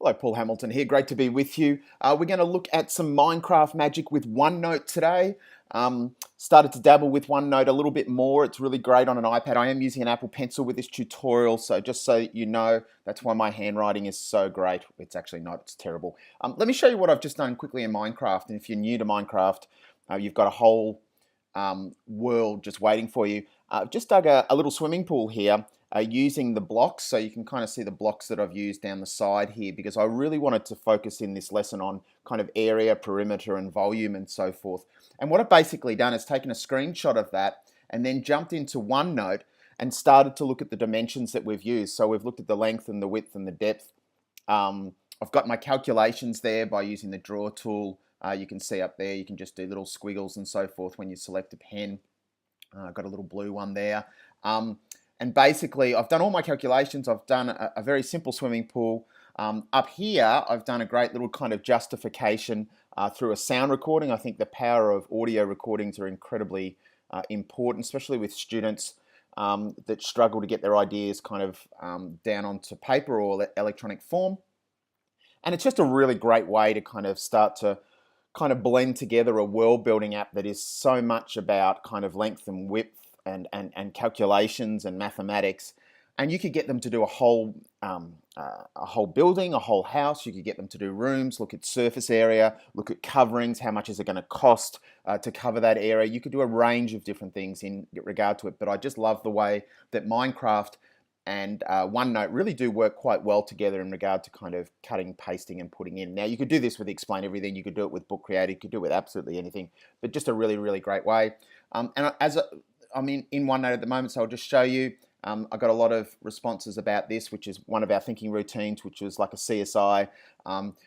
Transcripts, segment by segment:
Hello, Paul Hamilton here. Great to be with you. We're going to look at some Minecraft magic with OneNote today. Started to dabble with OneNote a little bit more. It's really great on an iPad. I am using an Apple Pencil with this tutorial, so just so you know, that's why my handwriting is so great. It's actually not, it's terrible. Let me show you what I've just done quickly in Minecraft. And if you're new to Minecraft, you've got a whole world just waiting for you. I've just dug a little swimming pool here. Using the blocks, so you can kind of see the blocks that I've used down the side here, because I really wanted to focus in this lesson on kind of area, perimeter, and volume and so forth. And what I've basically done is taken a screenshot of that and then jumped into OneNote and started to look at the dimensions that we've used. So we've looked at the length and the width and the depth. I've got my calculations there by using the draw tool. You can see up there, you can just do little squiggles and so forth when you select a pen. I've got a little blue one there. And basically, I've done all my calculations. I've done a very simple swimming pool. Up here, I've done a great little kind of justification through a sound recording. I think the power of audio recordings are incredibly important, especially with students that struggle to get their ideas kind of down onto paper or electronic form. And it's just a really great way to kind of start to kind of blend together a world building app that is so much about kind of length and width and calculations and mathematics, and you could get them to do a whole building, a whole house. You could get them to do rooms, look at surface area, look at coverings, how much is it going to cost to cover that area. You could do a range of different things in regard to it, but I just love the way that Minecraft and OneNote really do work quite well together in regard to kind of cutting, pasting, and putting in. Now, you could do this with Explain Everything, you could do it with Book Creator, you could do it with absolutely anything, but just a really, really great way. I'm in OneNote at the moment, so I'll just show you. I got a lot of responses about this, which is one of our thinking routines, which was like a CSI.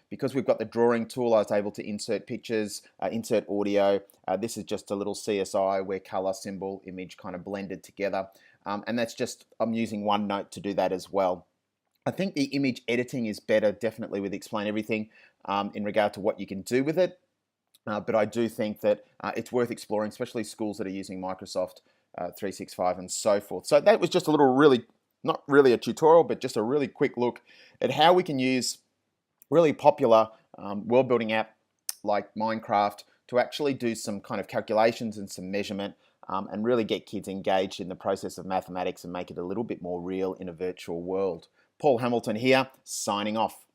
Because we've got the drawing tool, I was able to insert pictures, insert audio. This is just a little CSI where color, symbol, image kind of blended together. And that's just, I'm using OneNote to do that as well. I think the image editing is better, definitely with Explain Everything, in regard to what you can do with it. But I do think that it's worth exploring, especially schools that are using Microsoft 365 and so forth. So that was just a little not really a tutorial, but just a really quick look at how we can use really popular world building app like Minecraft to actually do some kind of calculations and some measurement and really get kids engaged in the process of mathematics and make it a little bit more real in a virtual world. Paul Hamilton here, signing off.